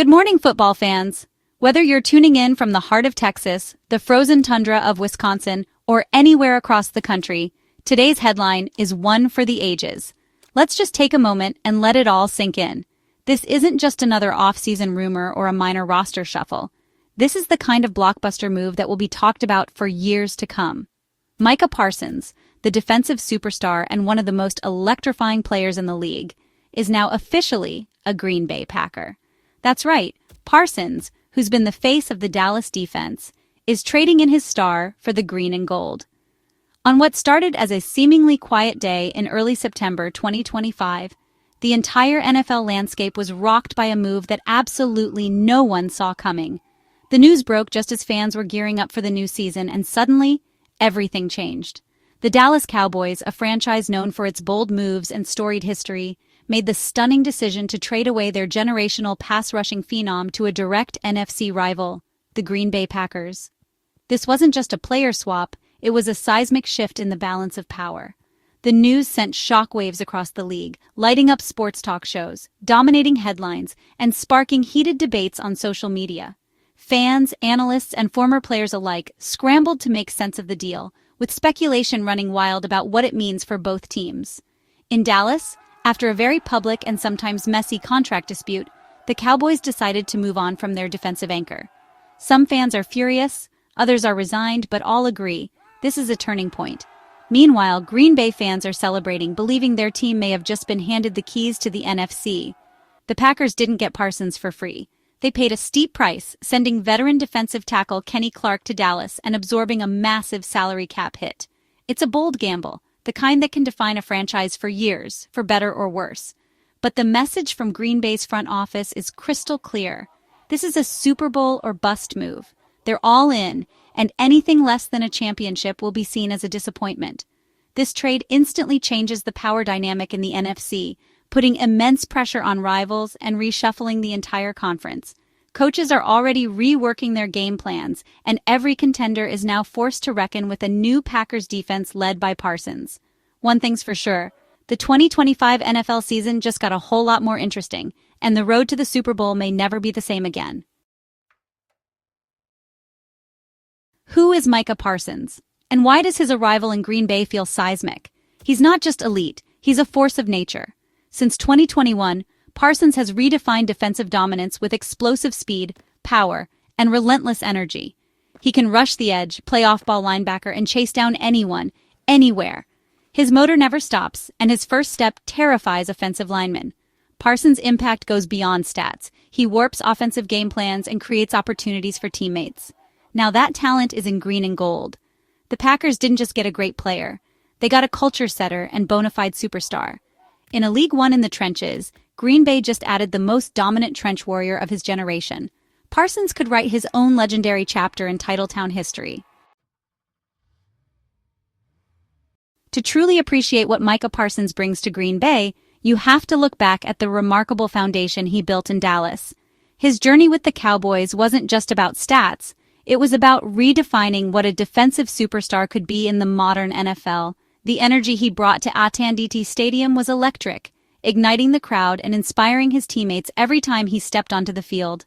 Good morning, football fans. Whether you're tuning in from the heart of Texas, the frozen tundra of Wisconsin, or anywhere across the country, today's headline is one for the ages. Let's just take a moment and let it all sink in. This isn't just another off-season rumor or a minor roster shuffle. This is the kind of blockbuster move that will be talked about for years to come. Micah Parsons, the defensive superstar and one of the most electrifying players in the league, is now officially a Green Bay Packer. That's right, Parsons, who's been the face of the Dallas defense, is trading in his star for the green and gold. On what started as a seemingly quiet day in early September 2025, the entire NFL landscape was rocked by a move that absolutely no one saw coming. The news broke just as fans were gearing up for the new season, and suddenly, everything changed. The Dallas Cowboys, a franchise known for its bold moves and storied history, made the stunning decision to trade away their generational pass-rushing phenom to a direct NFC rival, the Green Bay Packers. This wasn't just a player swap, it was a seismic shift in the balance of power. The news sent shockwaves across the league, lighting up sports talk shows, dominating headlines, and sparking heated debates on social media. Fans, analysts, and former players alike scrambled to make sense of the deal, with speculation running wild about what it means for both teams. In Dallas, after a very public and sometimes messy contract dispute, the Cowboys decided to move on from their defensive anchor. Some fans are furious, others are resigned, but all agree this is a turning point. Meanwhile, Green Bay fans are celebrating, believing their team may have just been handed the keys to the NFC. The Packers didn't get Parsons for free. They paid a steep price, sending veteran defensive tackle Kenny Clark to Dallas and absorbing a massive salary cap hit. It's a bold gamble, the kind that can define a franchise for years, for better or worse. But the message from Green Bay's front office is crystal clear. This is a Super Bowl or bust move. They're all in, and anything less than a championship will be seen as a disappointment. This trade instantly changes the power dynamic in the NFC, putting immense pressure on rivals and reshuffling the entire conference. Coaches are already reworking their game plans, and every contender is now forced to reckon with a new Packers defense led by Parsons. One thing's for sure, the 2025 NFL season just got a whole lot more interesting, and the road to the Super Bowl may never be the same again. Who is Micah Parsons? And why does his arrival in Green Bay feel seismic? He's not just elite, he's a force of nature. Since 2021, Parsons has redefined defensive dominance with explosive speed, power, and relentless energy. He can rush the edge, play off-ball linebacker, and chase down anyone, anywhere. His motor never stops, and his first step terrifies offensive linemen. Parsons' impact goes beyond stats. He warps offensive game plans and creates opportunities for teammates. Now that talent is in green and gold. The Packers didn't just get a great player. They got a culture setter and bona fide superstar. In a League One in the trenches, Green Bay just added the most dominant trench warrior of his generation. Parsons could write his own legendary chapter in Titletown history. To truly appreciate what Micah Parsons brings to Green Bay, you have to look back at the remarkable foundation he built in Dallas. His journey with the Cowboys wasn't just about stats. It was about redefining what a defensive superstar could be in the modern NFL. The energy he brought to Attendee Stadium was electric, igniting the crowd and inspiring his teammates every time he stepped onto the field.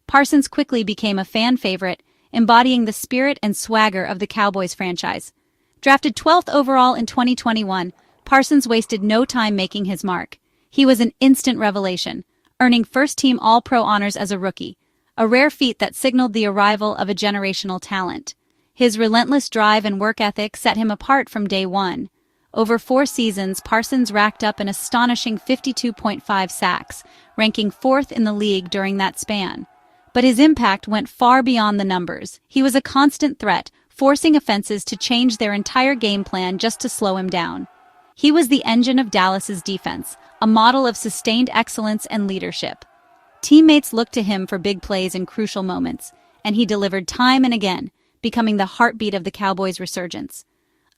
Parsons quickly became a fan favorite, embodying the spirit and swagger of the Cowboys franchise. Drafted 12th overall in 2021, Parsons wasted no time making his mark. He was an instant revelation, earning first-team All-Pro honors as a rookie, a rare feat that signaled the arrival of a generational talent. His relentless drive and work ethic set him apart from day one. Over 4 seasons, Parsons racked up an astonishing 52.5 sacks, ranking 4th in the league during that span. But his impact went far beyond the numbers. He was a constant threat, forcing offenses to change their entire game plan just to slow him down. He was the engine of Dallas's defense, a model of sustained excellence and leadership. Teammates looked to him for big plays in crucial moments, and he delivered time and again, becoming the heartbeat of the Cowboys' resurgence.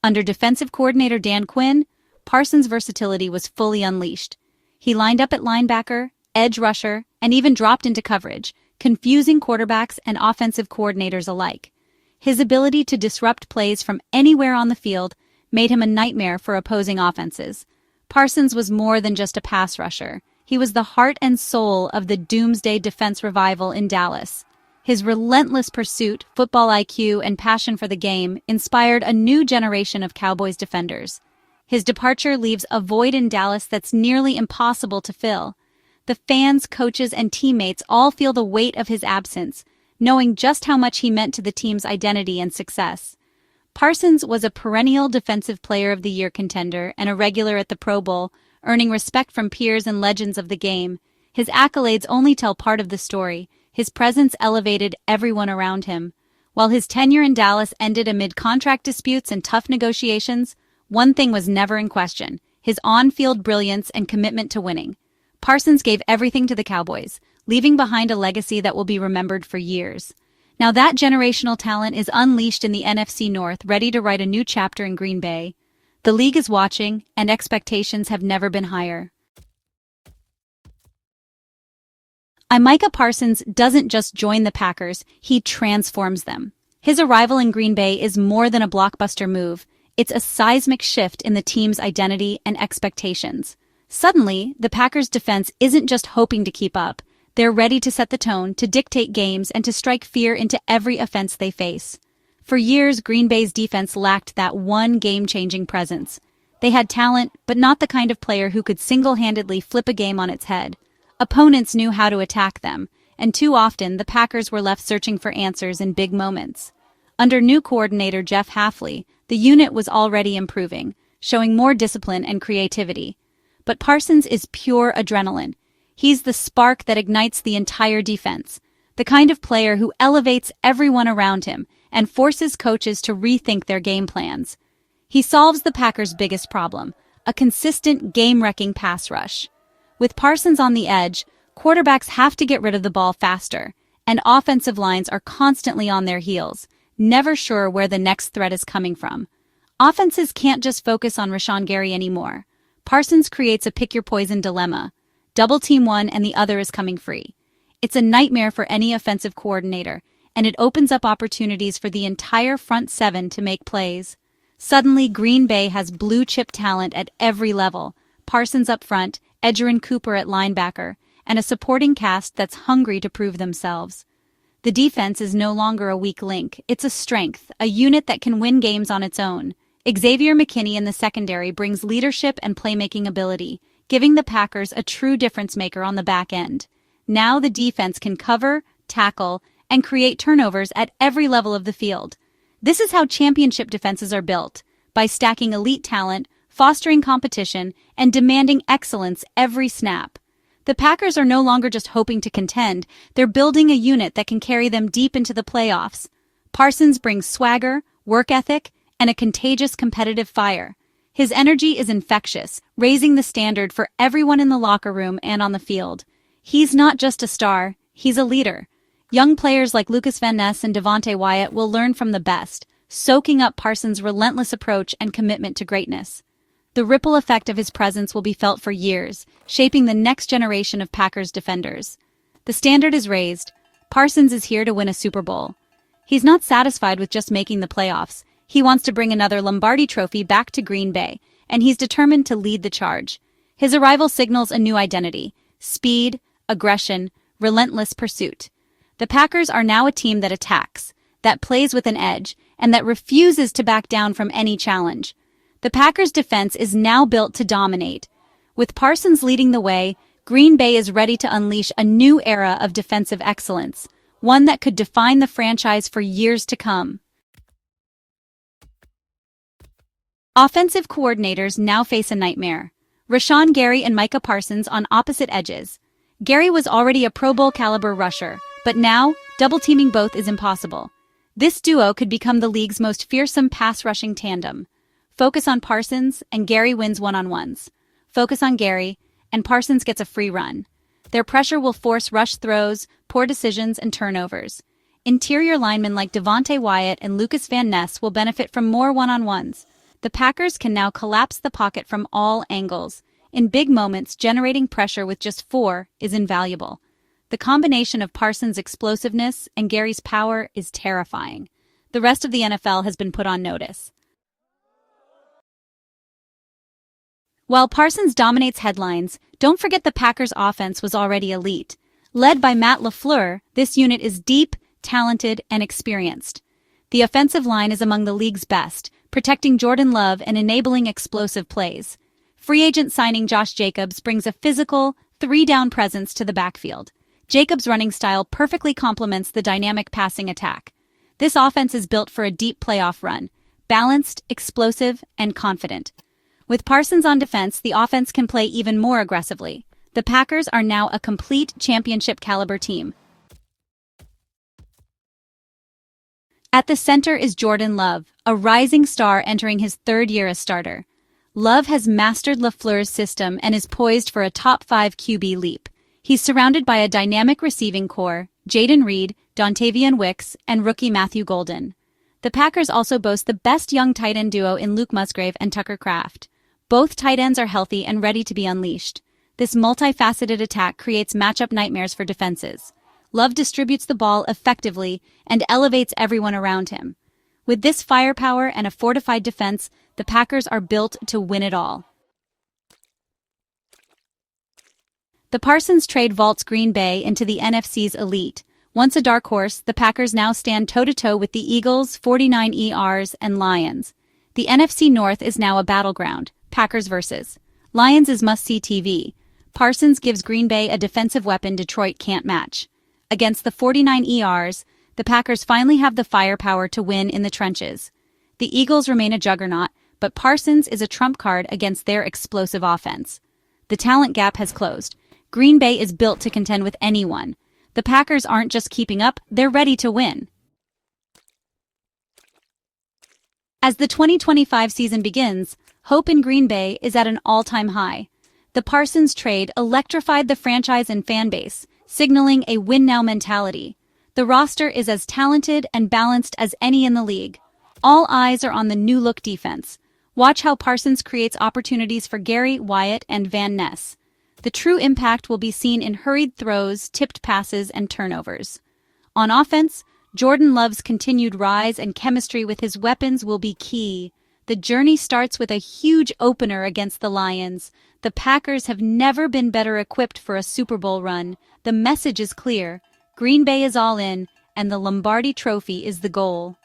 Under defensive coordinator Dan Quinn, Parsons' versatility was fully unleashed. He lined up at linebacker, edge rusher, and even dropped into coverage, confusing quarterbacks and offensive coordinators alike. His ability to disrupt plays from anywhere on the field made him a nightmare for opposing offenses. Parsons was more than just a pass rusher. He was the heart and soul of the Doomsday Defense revival in Dallas. His relentless pursuit, football IQ, and passion for the game inspired a new generation of Cowboys defenders. His departure leaves a void in Dallas that's nearly impossible to fill. The fans, coaches, and teammates all feel the weight of his absence, knowing just how much he meant to the team's identity and success. Parsons was a perennial Defensive Player of the Year contender and a regular at the Pro Bowl, earning respect from peers and legends of the game. His accolades only tell part of the story. His presence elevated everyone around him. While his tenure in Dallas ended amid contract disputes and tough negotiations, one thing was never in question: his on-field brilliance and commitment to winning. Parsons gave everything to the Cowboys, leaving behind a legacy that will be remembered for years. Now that generational talent is unleashed in the NFC North, ready to write a new chapter in Green Bay. The league is watching, and expectations have never been higher. Micah Parsons doesn't just join the Packers, he transforms them. His arrival in Green Bay is more than a blockbuster move. It's a seismic shift in the team's identity and expectations. Suddenly, the Packers' defense isn't just hoping to keep up. They're ready to set the tone, to dictate games, and to strike fear into every offense they face. For years, Green Bay's defense lacked that one game-changing presence. They had talent, but not the kind of player who could single-handedly flip a game on its head. Opponents knew how to attack them, and too often the Packers were left searching for answers in big moments. Under new coordinator Jeff Hafley, the unit was already improving, showing more discipline and creativity. But Parsons is pure adrenaline. He's the spark that ignites the entire defense, the kind of player who elevates everyone around him and forces coaches to rethink their game plans. He solves the Packers' biggest problem: a consistent game-wrecking pass rush. With Parsons on the edge, quarterbacks have to get rid of the ball faster, and offensive lines are constantly on their heels, never sure where the next threat is coming from. Offenses can't just focus on rashangary anymore. Parsons creates a pick-your-poison dilemma. Double team one and the other is coming free. It's a nightmare for any offensive coordinator, and it opens up opportunities for the entire front seven to make plays. Suddenly, Green Bay has blue-chip talent at every level: Parsons up front, Edgerrin Cooper at linebacker, and a supporting cast that's hungry to prove themselves. The defense is no longer a weak link, it's a strength, a unit that can win games on its own. Xavier McKinney in the secondary brings leadership and playmaking ability, giving the Packers a true difference-maker on the back end. Now the defense can cover, tackle, and create turnovers at every level of the field. This is how championship defenses are built, by stacking elite talent, fostering competition, and demanding excellence every snap. The Packers are no longer just hoping to contend, they're building a unit that can carry them deep into the playoffs. Parsons brings swagger, work ethic, and a contagious competitive fire. His energy is infectious, raising the standard for everyone in the locker room and on the field. He's not just a star, he's a leader. Young players like Lucas Van Ness and Devontae Wyatt will learn from the best, soaking up Parsons' relentless approach and commitment to greatness. The ripple effect of his presence will be felt for years, shaping the next generation of Packers defenders. The standard is raised. Parsons is here to win a Super Bowl. He's not satisfied with just making the playoffs. He wants to bring another Lombardi trophy back to Green Bay, and he's determined to lead the charge. His arrival signals a new identity: speed, aggression, relentless pursuit. The Packers are now a team that attacks, that plays with an edge, and that refuses to back down from any challenge. The Packers' defense is now built to dominate. With Parsons leading the way, Green Bay is ready to unleash a new era of defensive excellence, one that could define the franchise for years to come. Offensive coordinators now face a nightmare: Rashangary and Micah Parsons on opposite edges. Gary was already a Pro Bowl caliber rusher, but now, double-teaming both is impossible. This duo could become the league's most fearsome pass-rushing tandem. Focus on Parsons, and Gary wins one-on-ones. Focus on Gary, and Parsons gets a free run. Their pressure will force rush throws, poor decisions, and turnovers. Interior linemen like Devontae Wyatt and Lucas Van Ness will benefit from more one-on-ones. The Packers can now collapse the pocket from all angles. In big moments, generating pressure with just 4 is invaluable. The combination of Parsons' explosiveness and Gary's power is terrifying. The rest of the NFL has been put on notice. While Parsons dominates headlines, Don't forget the Packers' offense was already elite. Led by Matt LaFleur, this unit is deep, talented, and experienced. The offensive line is among the league's best, protecting Jordan Love and enabling explosive plays. Free agent signing Josh Jacobs brings a physical, three-down presence to the backfield. Jacobs' running style perfectly complements the dynamic passing attack. This offense is built for a deep playoff run, balanced, explosive, and confident. With Parsons on defense, the offense can play even more aggressively. The Packers are now a complete championship-caliber team. At the center is Jordan Love, a rising star entering his third year as starter. Love has mastered LaFleur's system and is poised for a top-5 QB leap. He's surrounded by a dynamic receiving core, Jaden Reed, Dontavian Wicks, and rookie Matthew Golden. The Packers also boast the best young tight end duo in Luke Musgrave and Tucker Kraft. Both tight ends are healthy and ready to be unleashed. This multifaceted attack creates matchup nightmares for defenses. Love distributes the ball effectively and elevates everyone around him. With this firepower and a fortified defense, the Packers are built to win it all. The Parsons trade vaults Green Bay into the NFC's elite. Once a dark horse, the Packers now stand toe-to-toe with the Eagles, 49ers, and Lions. The NFC North is now a battleground. Packers versus Lions is must-see TV. Parsons gives Green Bay a defensive weapon Detroit can't match. Against the 49ers, the Packers finally have the firepower to win in the trenches. The Eagles remain a juggernaut, but Parsons is a trump card against their explosive offense. The talent gap has closed. Green Bay is built to contend with anyone. The Packers aren't just keeping up, they're ready to win. As the 2025 season begins, hope in Green Bay is at an all-time high. The Parsons trade electrified the franchise and fan base, signaling a win-now mentality. The roster is as talented and balanced as any in the league. All eyes are on the new-look defense. Watch how Parsons creates opportunities for Jerryjohne and Van Ness. The true impact will be seen in hurried throws, tipped passes, and turnovers. On offense, Jordan Love's continued rise and chemistry with his weapons will be key. The journey starts with a huge opener against the Lions. The Packers have never been better equipped for a Super Bowl run. The message is clear. Green Bay is all in, and the Lombardi Trophy is the goal.